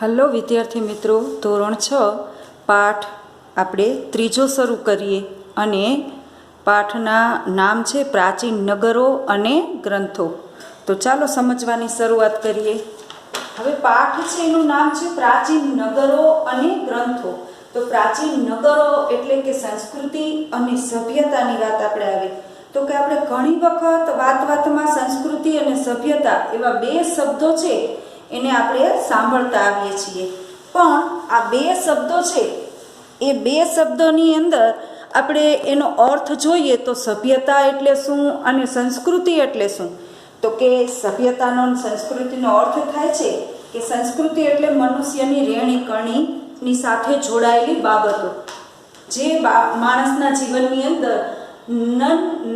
Hello વિદ્યાર્થી મિત્રો, ધોરણ 6 પાઠ આપણે ત્રીજો શરૂ કરીએ અને પાઠના નામ છે પ્રાચીન નગરો અને ગ્રંથો. તો ચાલો સમજવાની શરૂઆત કરીએ. હવે પાઠ છે એનું નામ છે પ્રાચીન નગરો અને ગ્રંથો. તો પ્રાચીન નગરો એટલે કે સંસ્કૃતિ અને સભ્યતાની વાત આપણે આવી. તો કે આપણે ઘણી વખત વાતમાં સંસ્કૃતિ અને સભ્યતા એવા બે શબ્દો છે એને આપણે સાંભળતા આવીએ છીએ. પણ આ બે શબ્દો છે એ બે શબ્દોની અંદર આપણે એનો અર્થ જોઈએ તો સભ્યતા એટલે શું અને સંસ્કૃતિ એટલે શું. તો કે સભ્યતાનો સંસ્કૃતિનો અર્થ થાય છે કે સંસ્કૃતિ એટલે મનુષ્યની રહેણી કરણીની સાથે જોડાયેલી બાબતો જે માણસના જીવનની અંદર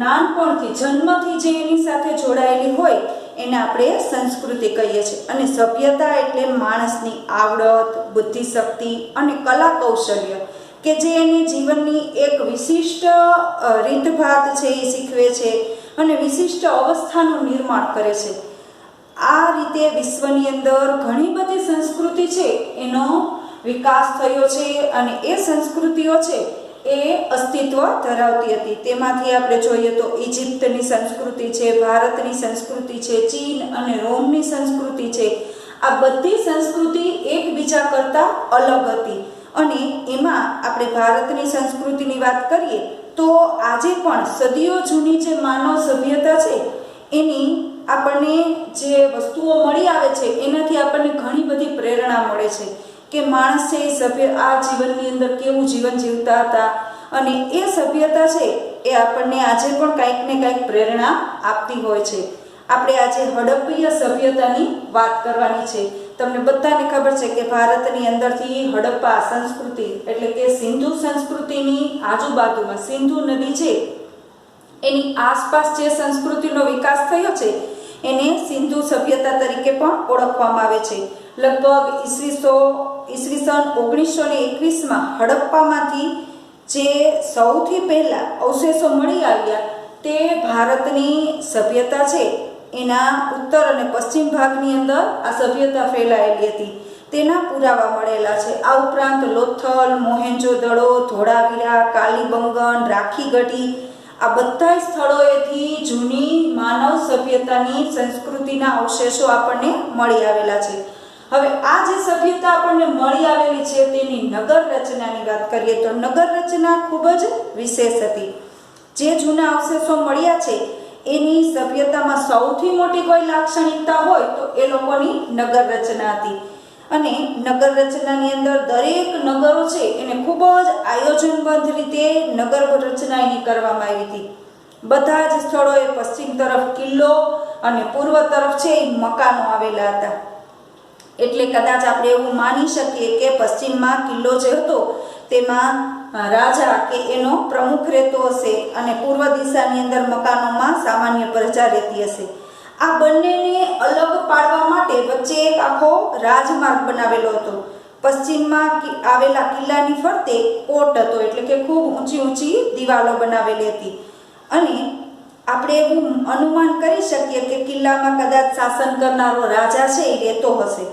નાનપણથી જન્મથી જે એની સાથે જોડાયેલી હોય એને આપણે સંસ્કૃતિ કહીએ છીએ. અને સભ્યતા એટલે માણસની આવડત, બુદ્ધિશક્તિ અને કલા કૌશલ્ય કે જે એને જીવનની એક વિશિષ્ટ રીતભાત છે એ શીખવે છે અને વિશિષ્ટ અવસ્થાનું નિર્માણ કરે છે. આ રીતે વિશ્વની અંદર ઘણી બધી સંસ્કૃતિ છે એનો વિકાસ થયો છે અને એ સંસ્કૃતિઓ છે એ અસ્તિત્વ ધરાવતી હતી. તેમાંથી આપણે જોઈએ તો ઇજિપ્તની સંસ્કૃતિ છે, ભારતની સંસ્કૃતિ છે, ચીન અને રોમની સંસ્કૃતિ છે. આ બધી સંસ્કૃતિ એકબીજા કરતાં અલગ હતી. અને એમાં આપણે ભારતની સંસ્કૃતિની વાત કરીએ તો આજે પણ સદીઓ જૂની જે માનવ સભ્યતા છે એની આપણને જે વસ્તુઓ મળી આવે છે એનાથી આપણને ઘણી બધી પ્રેરણા મળે છે કે માણસ છે એ સભ્ય આ જીવનની અંદર કેવું જીવન જીવતા હતા. અને એ સભ્યતા છે એ આપણને આજે પણ કંઈક ને કંઈક પ્રેરણા આપતી હોય છે. આપણે આજે હડપ્પીય સભ્યતાની વાત કરવાની છે. તમને બધાને ખબર છે કે ભારતની અંદરથી હડપ્પા સંસ્કૃતિ એટલે કે સિંધુ સંસ્કૃતિની આજુબાજુમાં સિંધુ નદી છે એની આસપાસ જે સંસ્કૃતિનો વિકાસ થયો છે એને સિંધુ સભ્યતા તરીકે પણ ઓળખવામાં આવે છે. લગભગ ઈસવીસન 1921માં હડપ્પામાંથી જે સૌથી પહેલા અવશેષો મળી આવ્યા તે ભારતની સભ્યતા છે એના ઉત્તર અને પશ્ચિમ ભાગની અંદર આ સભ્યતા ફેલાયેલી હતી તેના પુરાવા મળેલા છે. આ ઉપરાંત લોથલ, મોહેન્જો-દડો, ધોળાવીરા, કાલીબંગન, રાખીગઢી આ બધા સ્થળોએથી જૂની માનવ સભ્યતાની સંસ્કૃતિના અવશેષો આપણને મળી આવેલા છે. હવે આ જે સભ્યતા આપણને મળી આવેલી છે તેની નગર રચનાની વાત કરીએ તો નગર રચના ખૂબ જ વિશેષ હતી. જે જૂના અવશેષો મળ્યા છે એની સભ્યતામાં સૌથી મોટી કોઈ લાક્ષણિકતા હોય તો એ લોકોની નગર રચના હતી. અને નગર રચનાની અંદર દરેક નગરો છે એને ખૂબ જ આયોજનબદ્ધ રીતે નગર રચના એની કરવામાં આવી હતી. બધા જ સ્થળોએ પશ્ચિમ તરફ કિલ્લો અને પૂર્વ તરફ છે એ મકાનો આવેલા હતા. એટલે કદાચ આપણે એવું માની શકીએ કે પશ્ચિમમાં કિલ્લો જે હતો તેમાં રાજા કે એનો પ્રમુખ રહેતો હશે અને પૂર્વ દિશાની અંદર મકાનોમાં સામાન્ય પ્રજા રહેતી હશે. આ બંનેને અલગ પાડવા માટે વચ્ચે એક આખો રાજમાર્ગ બનાવેલો હતો. પશ્ચિમમાં આવેલા કિલ્લાની ફરતે કોટ હતો એટલે કે ખૂબ ઊંચી દિવાલો બનાવેલી હતી. અને આપણે એવું અનુમાન કરી શકીએ કે કિલ્લામાં કદાચ શાસન કરનારો રાજા છે એ રહેતો હશે.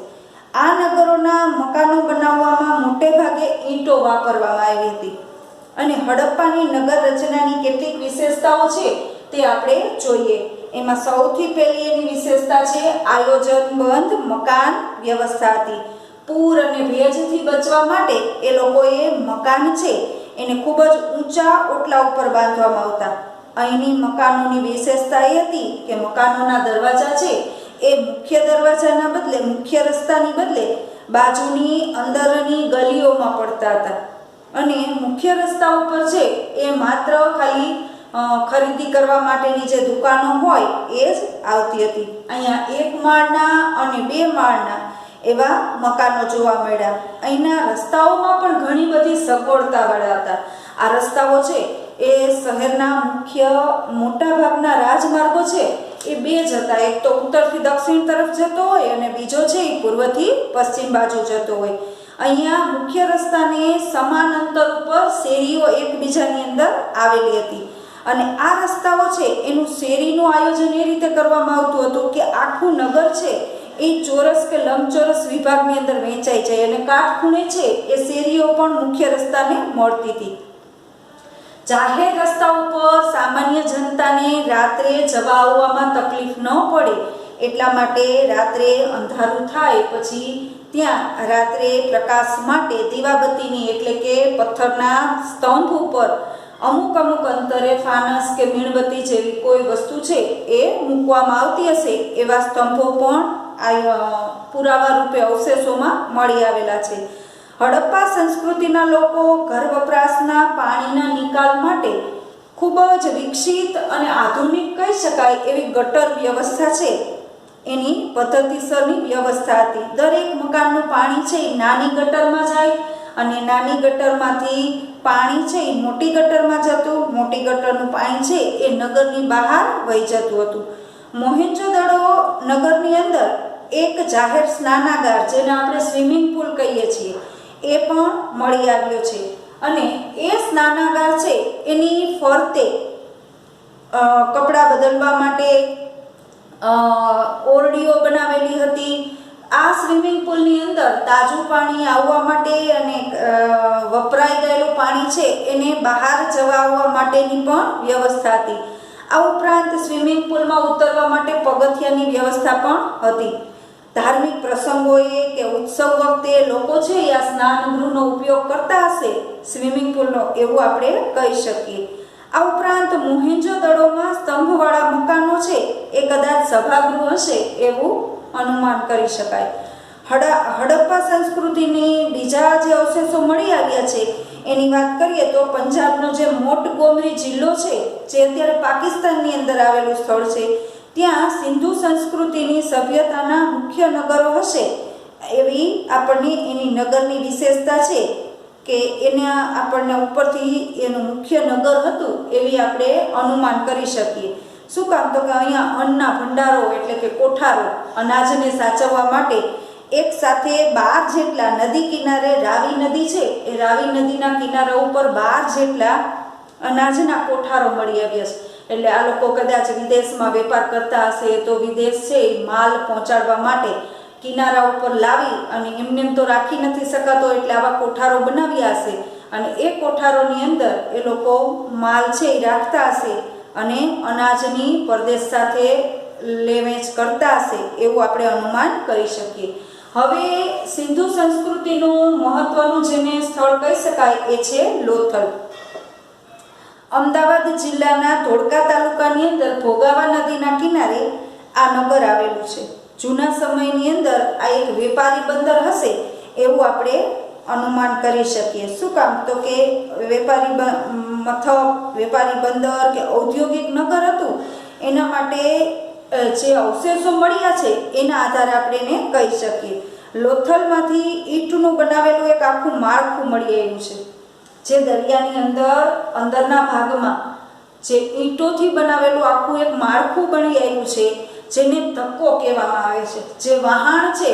આ નગરોના મકાનો બનાવવામાં મોટે ભાગે ઈંટો વાપરવામાં આવી હતી. અને હડપ્પાની નગર રચનાની કેટલીક વિશેષતાઓ છે તે આપણે જોઈએ. એમાં સૌથી પહેલી એની વિશેષતા છે આયોજનબદ્ધ મકાન વ્યવસ્થા હતી. પૂર અને ભેજથી બચવા માટે એ લોકોએ મકાન છે એને ખૂબ જ ઊંચા ઓટલા ઉપર બાંધવામાં આવતા. અહીંની મકાનોની વિશેષતા એ હતી કે મકાનોના દરવાજા છે એ મુખ્ય દરવાજાના બદલે મુખ્ય રસ્તાની બદલે બાજુની અંદરની ગલીઓમાં પડતા હતા. અને મુખ્ય રસ્તા ઉપર છે એ માત્ર ખાલી ખરીદી કરવા માટેની જે દુકાનો હોય એ જ આવતી હતી. અહીંયા 1 માળના અને 2 માળના એવા મકાનો જોવા મળ્યા. અહીંના રસ્તાઓમાં પણ ઘણી બધી સગવડતાવાળા હતા. આ રસ્તાઓ છે એ શહેરના મુખ્ય મોટા ભાગના રાજમાર્ગો છે એ બે જ હતા. એક તો ઉત્તરથી દક્ષિણ તરફ જતો હોય અને બીજો છે એ પૂર્વથી પશ્ચિમ બાજુ જતો હોય. અહીંયા મુખ્ય રસ્તાને સમાન અંતર ઉપર શેરીઓ એકબીજાની અંદર આવેલી હતી. અને આ રસ્તાઓ છે એનું શેરીનું આયોજન એ રીતે કરવામાં આવતું હતું કે આખું નગર છે એ ચોરસ કે લંબચોરસ વિભાગની અંદર વહેંચાઈ જાય અને કાટખૂણે છે એ શેરીઓ પણ મુખ્ય રસ્તાને મળતી હતી. જાહેર રસ્તા ઉપર સામાન્ય જનતાને રાત્રે જવા આવવામાં તકલીફ ન પડે એટલા માટે રાત્રે અંધારું થાય પછી ત્યાં રાત્રે પ્રકાશ માટે દીવાબત્તીની એટલે કે પથ્થરના સ્તંભ ઉપર અમુક અંતરે ફાનસ કે મીણબત્તી જેવી કોઈ વસ્તુ છે એ મૂકવામાં આવતી હશે. એવા સ્તંભો પણ પુરાવા રૂપે અવશેષોમાં મળી આવેલા છે. હડપ્પા સંસ્કૃતિના લોકો ઘર વપરાશના પાણીના નિકાલ માટે ખૂબ જ વિકસિત અને આધુનિક કહી શકાય એવી ગટર વ્યવસ્થા છે એની પદ્ધતિસરની વ્યવસ્થા હતી. દરેક મકાનનું પાણી છે એ નાની ગટરમાં જાય અને નાની ગટરમાંથી પાણી છે એ મોટી ગટરમાં જતું. મોટી ગટરનું પાણી છે એ નગરની બહાર વહી જતું હતું. મોહેંજો-દડો નગરની અંદર એક જાહેર સ્નાનાગાર જેને આપણે સ્વિમિંગ પુલ કહીએ છીએ એ પણ મળી આવ્યો છે અને એ સ્નાનાગાર છે એની ફરતે કપડાં બદલવા માટે ઓરડીઓ બનાવેલી હતી. આ સ્વિમિંગ પુલની અંદર તાજું પાણી આવવા માટે અને વપરાઈ ગયેલું પાણી છે એને બહાર જવા આવવા માટેની પણ વ્યવસ્થા હતી. આ ઉપરાંત સ્વિમિંગ પુલમાં ઉતરવા માટે પગથિયાની વ્યવસ્થા પણ હતી. ધાર્મિક પ્રસંગોએ કે ઉત્સવ વખતે લોકો છે આ સ્નાન ગૃહનો ઉપયોગ કરતા હશે સ્વિમિંગ પુલનો, એવું આપણે કહી શકીએ. આ ઉપરાંત મોહેંજો-દડોમાં સ્તંભવાળા મકાનો છે એ કદાચ સભાગૃહ હશે એવું અનુમાન કરી શકાય. હડપ્પા સંસ્કૃતિની બીજા જે અવશેષો મળી આવ્યા છે એની વાત કરીએ તો પંજાબનો જે મોન્ટગોમરી જિલ્લો છે જે અત્યારે પાકિસ્તાનની અંદર આવેલું સ્થળ છે ત્યાં સિંધુ સંસ્કૃતિની સભ્યતાના મુખ્ય નગરો હશે એવી આપણને એની નગરની વિશેષતા છે કે એના આપણને ઉપરથી એનું મુખ્ય નગર હતું એવી આપણે અનુમાન કરી શકીએ. શું કામ? તો કે અહીંયા અન્નના ભંડારો એટલે કે કોઠારો અનાજને સાચવવા માટે એક સાથે 12 જેટલા નદી કિનારે રાવી નદી છે એ રાવી નદીના કિનારા ઉપર 12 જેટલા અનાજના કોઠારો મળી આવ્યા છે. એટલે આ લોકો કદાચ વિદેશમાં વેપાર કરતા હશે તો વિદેશ છે માલ પહોંચાડવા માટે કિનારા ઉપર લાવી અને એમને તો રાખી નથી શકાતો એટલે આવા કોઠારો બનાવ્યા હશે અને એ કોઠારોની અંદર એ લોકો માલ છે એ રાખતા હશે અને અનાજની પરદેશ સાથે લેવેચ કરતા હશે એવું આપણે અનુમાન કરી શકીએ. હવે સિંધુ સંસ્કૃતિનું મહત્વનું જેને સ્થળ કહી શકાય એ છે લોથલ. અમદાવાદ જિલ્લાના ધોળકા તાલુકાની અંદર ભોગાવા નદીના કિનારે આ નગર આવેલું છે. જૂના સમયની અંદર આ એક વેપારી બંદર હશે એવું આપણે અનુમાન કરી શકીએ. શું કામ? તો કે વેપારી મથક, વેપારી બંદર કે ઔદ્યોગિક નગર હતું એના માટે જે અવશેષો મળ્યા છે એના આધારે આપણે એને કહી શકીએ. લોથલમાંથી ઈંટનું બનાવેલું એક આખું માળખું મળી આવ્યું છે જે દરિયાની અંદરના ભાગમાં જે ઈંટોથી બનાવેલું આખું એક માળખું બની આવ્યું છે જેને ધક્કો કહેવામાં આવે છે. જે વહાણ છે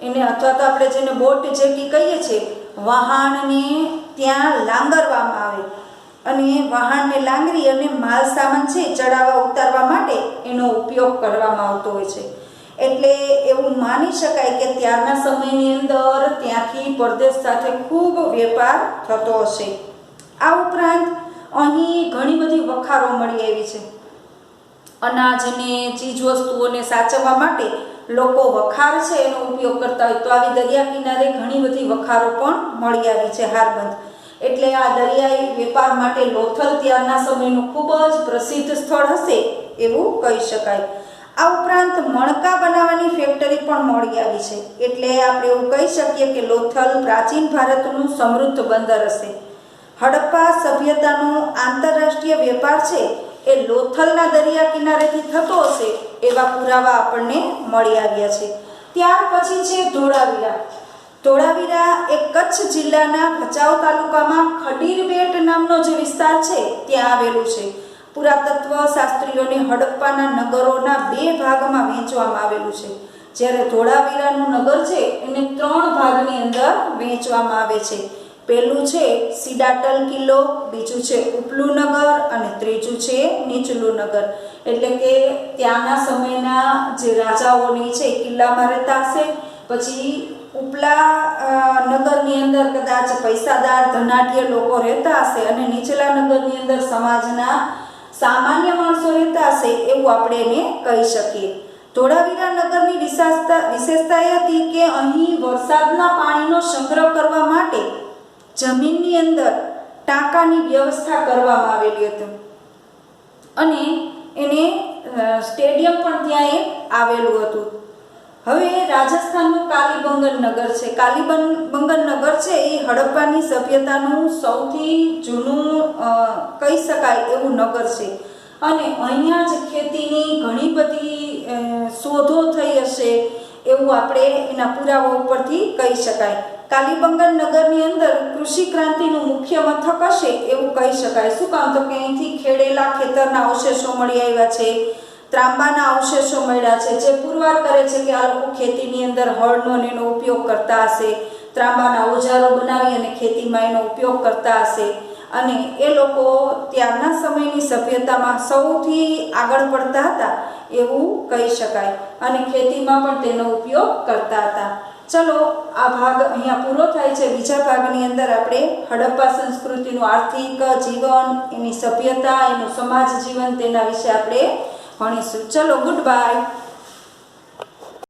એને અથવા તો આપણે જેને બોટ જેટી કહીએ છીએ વહાણને ત્યાં લાંગરવામાં આવે અને વહાણને લાંગરી અને માલ સામાન છે ચડાવવા ઉતારવા માટે એનો ઉપયોગ કરવામાં આવતો હોય છે. એટલે એવું માની શકાય કે ત્યારના સમયની અંદર ત્યાંથી પરદેશ સાથે ખૂબ વેપાર થતો હશે. આ ઉપરાંત અહીં ઘણી બધી વખારો મળી આવી છે. અનાજને ચીજવસ્તુઓને સાચવવા માટે લોકો વખાર છે એનો ઉપયોગ કરતા હોય તો આવી દરિયા કિનારે ઘણી બધી વખારો પણ મળી આવી છે હારબંધ. એટલે આ દરિયાઈ વેપાર માટે લોથલ ત્યારના સમયનું ખૂબ જ પ્રસિદ્ધ સ્થળ હશે એવું કહી શકાય. આ ઉપરાંત મણકા બનાવવાની ફેક્ટરી પણ મળી આવી છે. એટલે આપણે એવું કહી શકીએ કે લોથલ પ્રાચીન ભારતનું સમૃદ્ધ બંદર હશે. હડપ્પા સભ્યતાનો આંતરરાષ્ટ્રીય વેપાર છે એ લોથલના દરિયા કિનારેથી થતો હશે એવા પુરાવા આપણને મળી આવ્યા છે. ત્યાર પછી છે ધોળાવીરા. ધોળાવીરા એ કચ્છ જિલ્લાના ભચાઉ તાલુકામાં ખડીરબેટ નામનો જે વિસ્તાર છે ત્યાં આવેલું છે. પુરાતત્વ શાસ્ત્રીઓને હડપ્પાના નગરોના 2 ભાગમાં વહેંચવામાં આવેલું છે. જ્યારે ધોળાવીરાનું નગર છે એને 3 ભાગની અંદર વહેંચવામાં આવે છે. પહેલું છે સીડાટલ કિલ્લો, બીજું છે ઉપલું નગર અને ત્રીજું છે નીચલું નગર. એટલે કે ત્યાંના સમયના જે રાજાઓની છે કિલ્લામાં રહેતા હશે, પછી ઉપલા નગરની અંદર કદાચ પૈસાદાર ધનાઢ્ય લોકો રહેતા હશે અને નીચલા નગરની અંદર સમાજના સામાન્ય માણસો રહેતા હશે, એવું આપણે એને કહી શકીએ. ધોળાવીરા નગરની વિશેષતા એ હતી કે અહીં વરસાદના પાણીનો સંગ્રહ કરવા માટે જમીનની અંદર ટાંકાની વ્યવસ્થા કરવામાં આવેલી હતી અને એને સ્ટેડિયમ પણ ત્યાં એક આવેલું હતું. હવે રાજસ્થાનનું કાલીબંગન નગર છે. કાલીબંગન નગર છે એ હડપ્પાની સભ્યતાનું સૌથી જૂનું કહી શકાય એવું નગર છે અને અહીંયા જ ખેતીની ઘણી બધી શોધો થઈ હશે એવું આપણે એના પુરાવા ઉપરથી કહી શકાય. કાલીબંગન નગરની અંદર કૃષિ ક્રાંતિનું મુખ્ય મથક હશે એવું કહી શકાય. શું કામ? તો કે અહીંથી ખેડેલા ખેતરના અવશેષો મળી આવ્યા છે, ત્રાંબાના અવશેષો મળ્યા છે, જે પુરવાર કરે છે કે આ લોકો ખેતીની અંદર હળનો એનો ઉપયોગ કરતા હશે, ત્રાંબાના ઓજારો બનાવી અને ખેતીમાં એનો ઉપયોગ કરતા હશે અને એ લોકો ત્યારના સમયની સભ્યતામાં સૌથી આગળ પડતા હતા એવું કહી શકાય અને ખેતીમાં પણ તેનો ઉપયોગ કરતા હતા. ચલો, આ ભાગ અહીંયા પૂરો થાય છે. બીજા ભાગની અંદર આપણે હડપ્પા સંસ્કૃતિનું આર્થિક જીવન, એની સભ્યતા, એનું સમાજ જીવન, તેના વિશે આપણે ભણીશું. ચલો, ગુડ બાય.